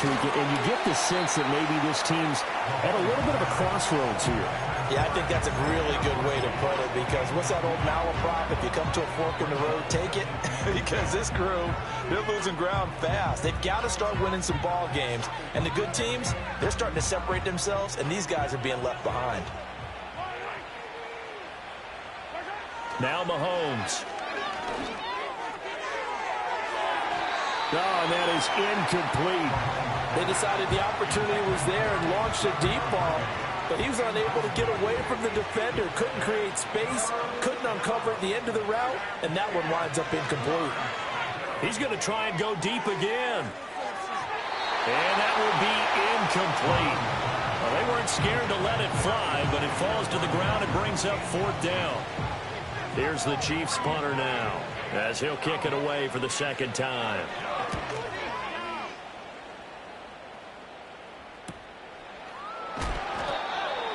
week, and you get the sense that maybe this team's at a little bit of a crossroads here. Yeah, I think that's a really good way to put it, because what's that old malaprop? If you come to a fork in the road, take it. Because this crew, they're losing ground fast. They've got to start winning some ball games. And the good teams, they're starting to separate themselves, and these guys are being left behind. Now Mahomes. Oh, and that is incomplete. They decided the opportunity was there and launched a deep ball, but he was unable to get away from the defender, couldn't create space, couldn't uncover at the end of the route, and that one winds up incomplete. He's going to try and go deep again. And that will be incomplete. Well, they weren't scared to let it fly, but it falls to the ground and brings up 4th down. Here's the Chiefs punter now, as he'll kick it away for the 2nd time.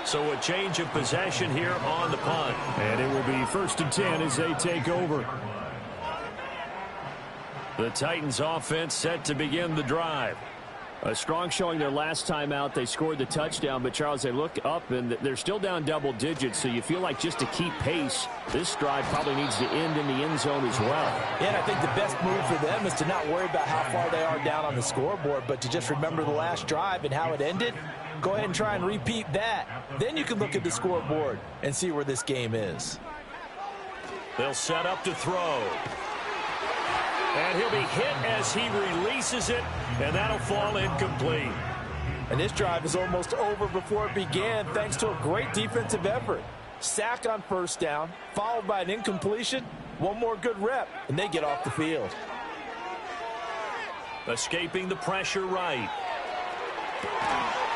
So a change of possession here on the punt. And it will be 1st and 10 as they take over. The Titans offense set to begin the drive. A strong showing their last time out. They scored the touchdown, but Charles, they look up and they're still down double digits, so you feel like just to keep pace, this drive probably needs to end in the end zone as well. Yeah, and I think the best move for them is to not worry about how far they are down on the scoreboard, but to just remember the last drive and how it ended. Go ahead and try and repeat that. Then you can look at the scoreboard and see where this game is. They'll set up to throw. And he'll be hit as he releases it, and that'll fall incomplete. And this drive is almost over before it began, thanks to a great defensive effort. Sack on 1st down, followed by an incompletion. One more good rep, and they get off the field. Escaping the pressure right.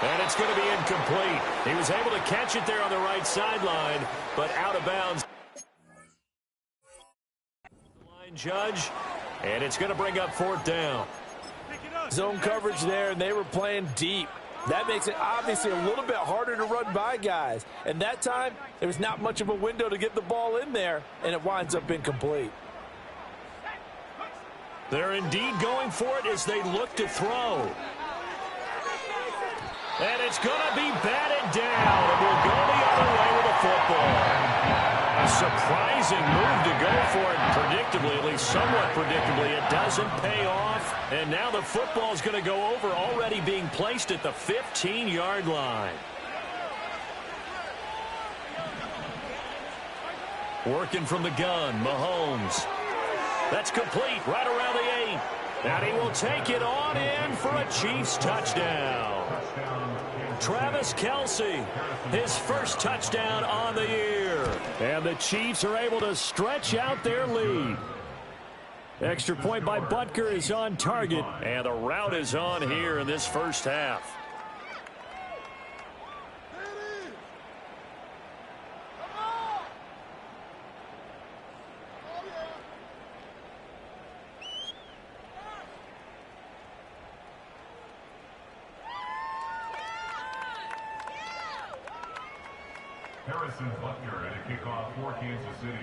And it's going to be incomplete. He was able to catch it there on the right sideline, but out of bounds. Line judge. And it's going to bring up 4th down. Zone coverage there, and they were playing deep. That makes it obviously a little bit harder to run by guys. And that time, there was not much of a window to get the ball in there, and it winds up incomplete. They're indeed going for it as they look to throw. And it's going to be batted down, and we'll go the other way with the football. A surprising move to go for it. Predictably, at least somewhat predictably, it doesn't pay off. And now the football is going to go over, already being placed at the 15-yard line. Working from the gun, Mahomes. That's complete right around the 8. And he will take it on in for a Chiefs touchdown. Travis Kelce, his first touchdown on the year. And the Chiefs are able to stretch out their lead. Extra point by Butker is on target, and the route is on here in this first half. Harrison Butker at a kickoff for Kansas City.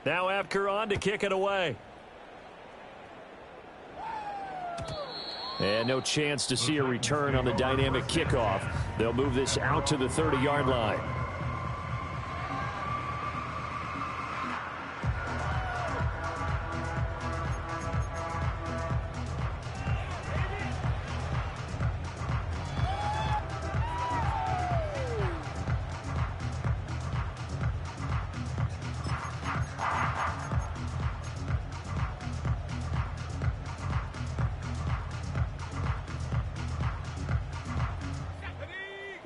Now Butker on to kick it away. And no chance to see a return on the dynamic kickoff. They'll move this out to the 30-yard line.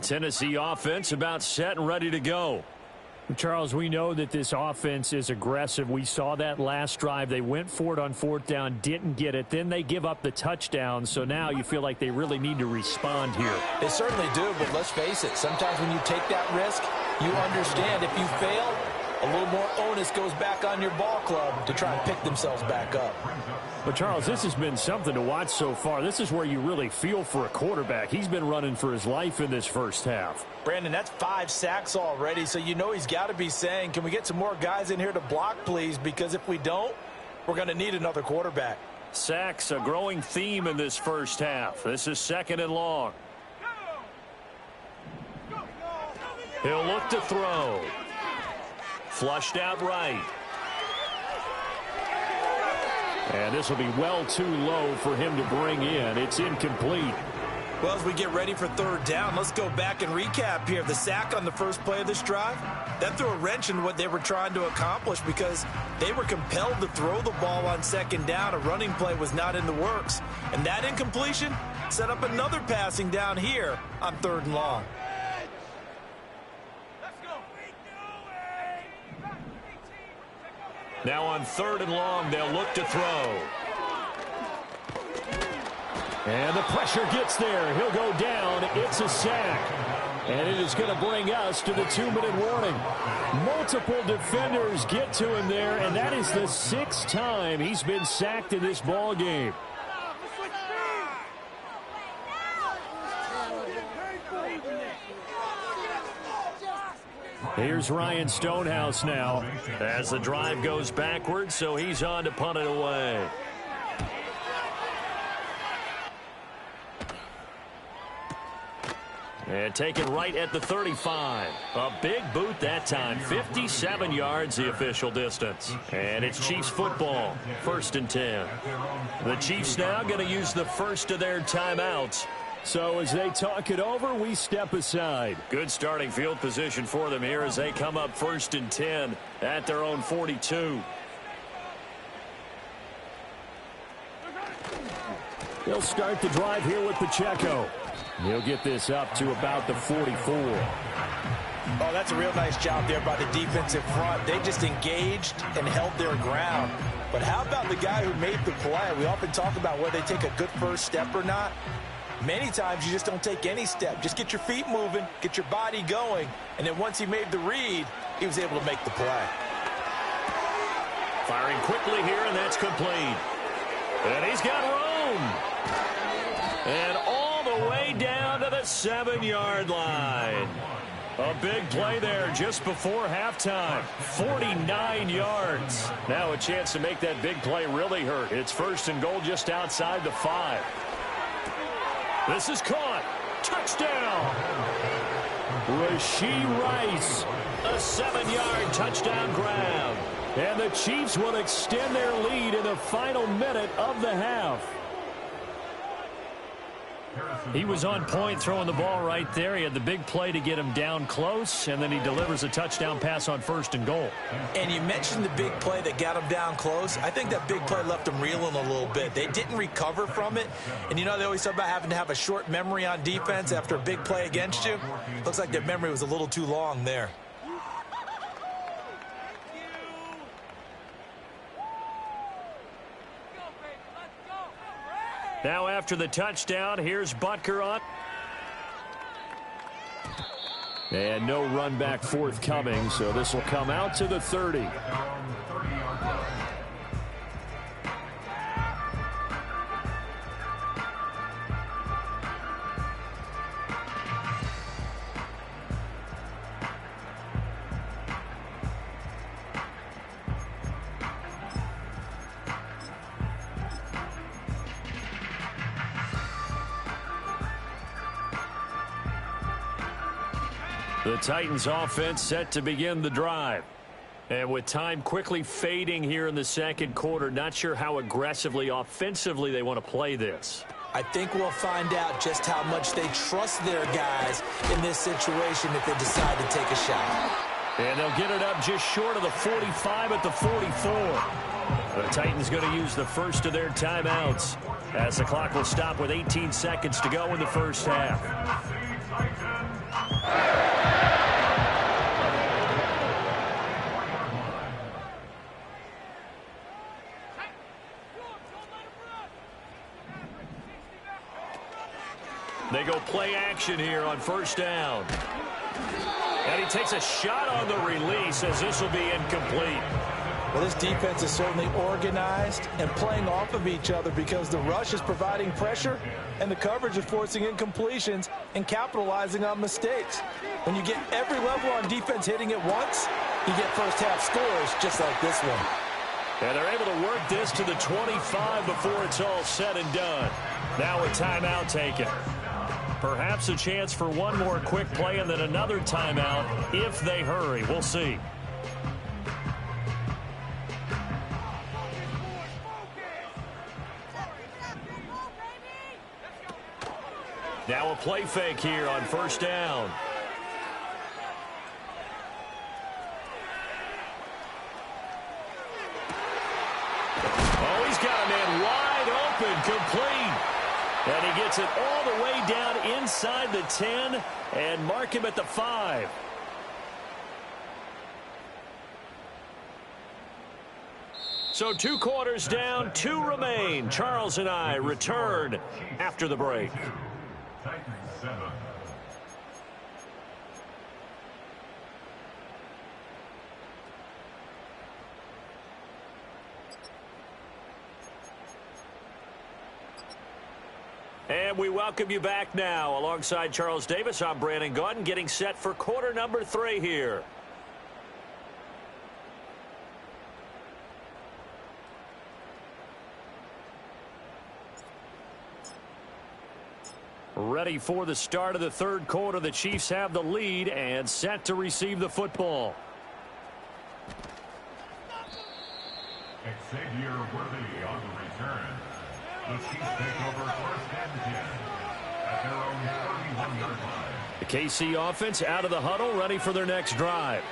Tennessee offense about set and ready to go. Charles, we know that this offense is aggressive. We saw that last drive. They went for it on 4th down, didn't get it. Then they give up the touchdown. So now you feel like they really need to respond here. They certainly do, but let's face it. Sometimes when you take that risk, you understand if you fail, a little more onus goes back on your ball club to try and pick themselves back up. But, Charles, this has been something to watch so far. This is where you really feel for a quarterback. He's been running for his life in this first half. Brandon, that's 5 sacks already, so you know he's got to be saying, can we get some more guys in here to block, please? Because if we don't, we're going to need another quarterback. Sacks, a growing theme in this first half. This is 2nd and long. He'll look to throw. Flushed out right. And this will be well too low for him to bring in. It's incomplete. Well, as we get ready for 3rd down, let's go back and recap here. The sack on the first play of this drive, that threw a wrench in what they were trying to accomplish because they were compelled to throw the ball on 2nd down. A running play was not in the works. And that incompletion set up another passing down here on 3rd and long. Now on 3rd and long, they'll look to throw. And the pressure gets there. He'll go down. It's a sack. And it is going to bring us to the 2-minute warning. Multiple defenders get to him there, and that is the 6th time he's been sacked in this ball game. Here's Ryan Stonehouse now As the drive goes backwards, so he's on to punt it away. And taken right at the 35. A big boot that time. 57 yards the official distance. And it's Chiefs football. 1st and 10. The Chiefs now going to use the first of their timeouts. So as they talk it over, we step aside. Good starting field position for them here as they come up 1st and 10 at their own 42. They'll start the drive here with Pacheco. He'll get this up to about the 44. Oh, that's a real nice job there by the defensive front. They just engaged and held their ground. But how about the guy who made the play? We often talk about whether they take a good first step or not. Many times you just don't take any step. Just get your feet moving, get your body going, and then once he made the read, he was able to make the play. Firing quickly here, and that's complete. And he's got room. And all the way down to the 7-yard line. A big play there just before halftime. 49 yards. Now a chance to make that big play really hurt. It's 1st and goal just outside the 5. This is caught. Touchdown. Rashee Rice. A 7-yard touchdown grab. And the Chiefs will extend their lead in the final minute of the half. He was on point throwing the ball right there. He had the big play to get him down close, and then he delivers a touchdown pass on 1st and goal. And you mentioned the big play that got him down close. I think that big play left him reeling a little bit. They didn't recover from it. And you know, they always talk about having to have a short memory on defense after a big play against you. Looks like their memory was a little too long there. Now after the touchdown, here's Butker on. And no run back forthcoming, so this will come out to the 30. The Titans offense set to begin the drive. And with time quickly fading here in the 2nd quarter, not sure how aggressively, offensively they want to play this. I think we'll find out just how much they trust their guys in this situation if they decide to take a shot. And they'll get it up just short of the 45 at the 44. The Titans going to use the first of their timeouts as the clock will stop with 18 seconds to go in the first half. They go play action here on 1st down. And he takes a shot on the release as this will be incomplete. Well, this defense is certainly organized and playing off of each other because the rush is providing pressure and the coverage is forcing incompletions and capitalizing on mistakes. When you get every level on defense hitting at once, you get first-half scores just like this one. And they're able to work this to the 25 before it's all said and done. Now a timeout taken. Perhaps a chance for one more quick play and then another timeout if they hurry. We'll see. Now a play fake here on first down. Oh, he's got a man wide open, complete. And he gets it all the way down inside the 10 and mark him at the 5. So 2 quarters down, 2 remain. Charles and I return after the break. Titans 7. And we welcome you back now. Alongside Charles Davis, I'm Brandon Gaudin, getting set for quarter number 3 here. Ready for the start of the third quarter. The Chiefs have the lead and set to receive the football. Xavier Worthy on the return. The Chiefs take over first and 10 at their own 31-yard line. The KC offense out of the huddle, ready for their next drive.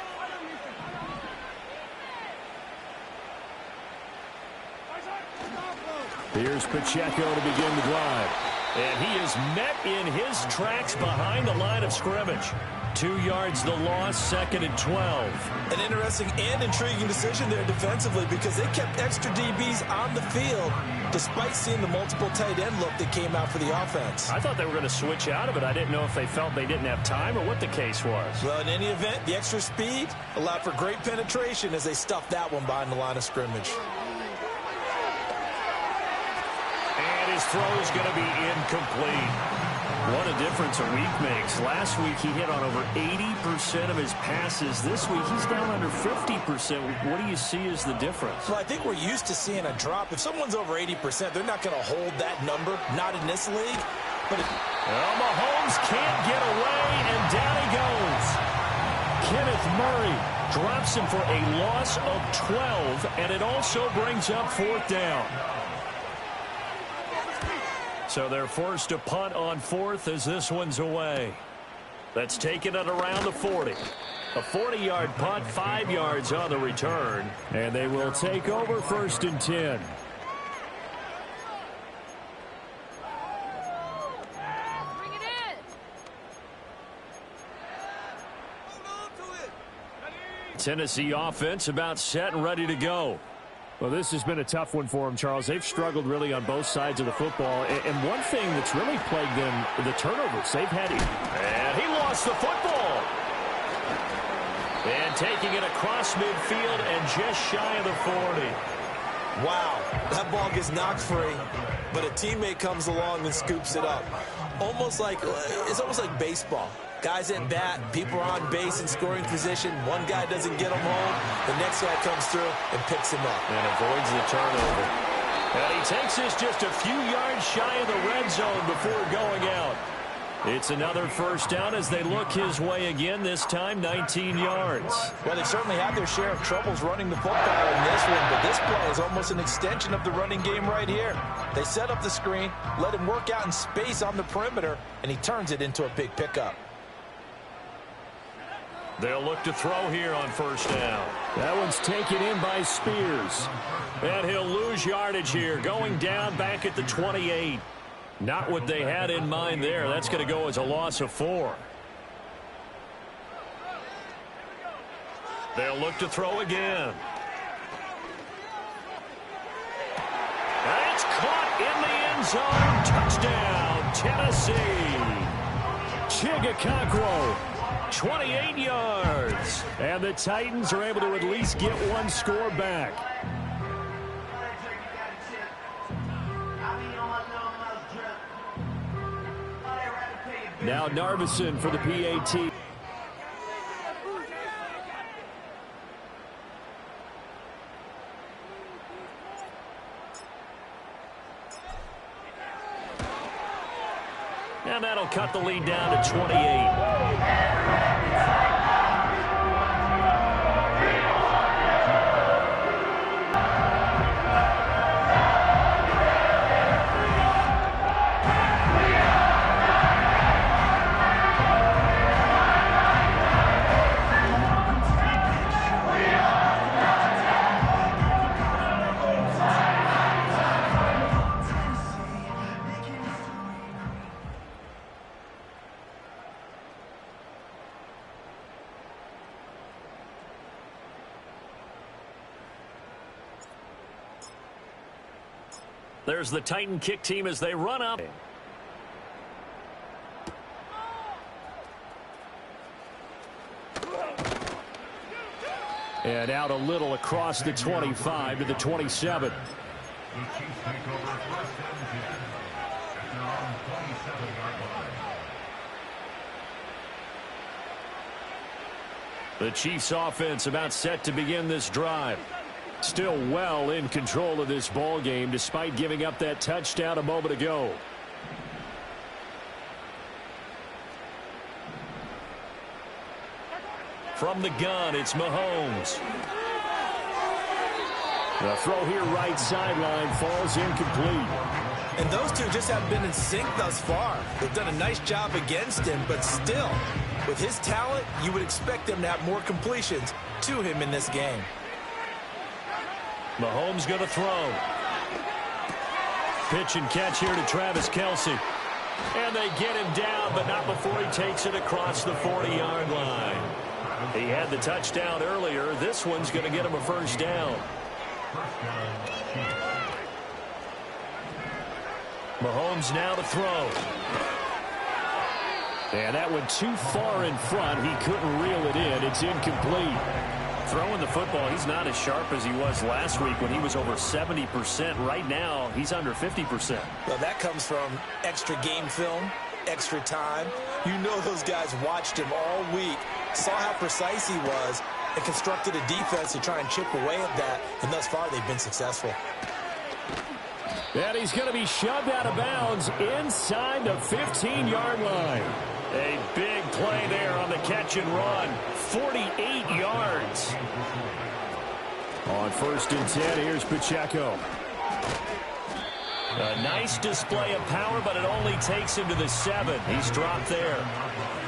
Here's Pacheco to begin the drive. And he is met in his tracks behind the line of scrimmage. 2 yards the loss, second and 12. An interesting and intriguing decision there defensively because they kept extra DBs on the field despite seeing the multiple tight end look that came out for the offense. I thought they were going to switch out of it. I didn't know if they felt they didn't have time or what the case was. Well, in any event, the extra speed allowed for great penetration as they stuffed that one behind the line of scrimmage. And his throw is going to be incomplete. What a difference a week makes. Last week he hit on over 80% of his passes. This week he's down under 50%. What do you see as the difference? Well, I think we're used to seeing a drop. If someone's over 80%, they're not going to hold that number. Not in this league. But well, Mahomes can't get away, and down he goes. Kenneth Murray drops him for a loss of 12, and it also brings up fourth down. So they're forced to punt on fourth as this one's away. That's taken at around the 40. A 40-yard punt, 5 yards on the return. And they will take over first and 10. Tennessee offense about set and ready to go. Well, this has been a tough one for them, Charles. They've struggled really on both sides of the football. And one thing that's really plagued them, the turnovers. They've had it. And he lost the football. And taking it across midfield and just shy of the 40. Wow, that ball gets knocked free, but a teammate comes along and scoops it up. It's almost like baseball. Guys at bat, people are on base in scoring position. One guy doesn't get him home. The next guy comes through and picks him up. And avoids the turnover. And he takes this just a few yards shy of the red zone before going out. It's another first down as they look his way again, this time 19 yards. Well, they certainly had their share of troubles running the football in this one, but this play is almost an extension of the running game right here. They set up the screen, let him work out in space on the perimeter, and he turns it into a big pickup. They'll look to throw here on first down. That one's taken in by Spears. And he'll lose yardage here, going down back at the 28. Not what they had in mind there. That's going to go as a loss of 4. They'll look to throw again. And it's caught in the end zone. Touchdown, Tennessee. Chigakonkwo. 28 yards. And the Titans are able to at least get one score back. Now Narveson for the PAT. And that'll cut the lead down to 28. There's the Titan kick team as they run up. And out a little across the 25 to the 27. The Chiefs take over first and 10 at their own 27-yard line. The Chiefs offense about set to begin this drive. Still well in control of this ball game despite giving up that touchdown a moment ago. From the gun, it's Mahomes. The throw here right sideline falls incomplete. And those two just have been in sync thus far. They've done a nice job against him, but still, with his talent, you would expect them to have more completions to him in this game. Mahomes going to throw. Pitch and catch here to Travis Kelce. And they get him down, but not before he takes it across the 40-yard line. He had the touchdown earlier. This one's going to get him a first down. Mahomes now to throw. And that went too far in front. He couldn't reel it in. It's incomplete. Throwing the football, he's not as sharp as he was last week when he was over 70%. Right now, he's under 50%. Well, that comes from extra game film, extra time. You know those guys watched him all week, saw how precise he was, and constructed a defense to try and chip away at that, and thus far they've been successful. And he's going to be shoved out of bounds inside the 15-yard line. A big play there on the catch and run. 48 yards. On 1st and 10, here's Pacheco. A nice display of power, but it only takes him to the 7. He's dropped there.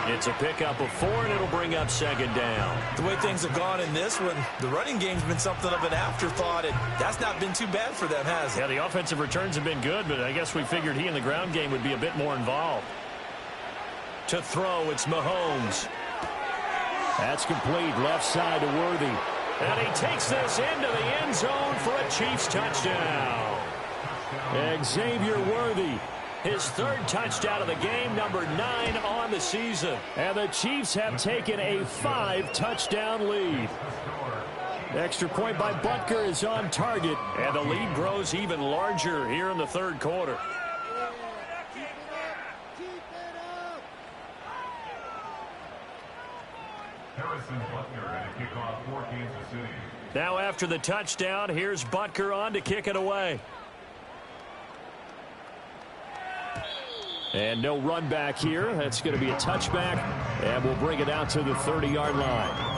It's a pickup of 4, and it'll bring up 2nd down. The way things have gone in this one, the running game's been something of an afterthought, and that's not been too bad for them, has it? Yeah, the offensive returns have been good, but I guess we figured he in the ground game would be a bit more involved. To throw, it's Mahomes. That's complete, left side to Worthy. And he takes this into the end zone for a Chiefs touchdown. Xavier Worthy. His 3rd touchdown of the game, number 9 on the season. And the Chiefs have taken a 5-touchdown lead. Extra point by Butker is on target. And the lead grows even larger here in the 3rd quarter. Now after the touchdown, here's Butker on to kick it away. And no run back here. That's going to be a touchback. And we'll bring it out to the 30-yard line.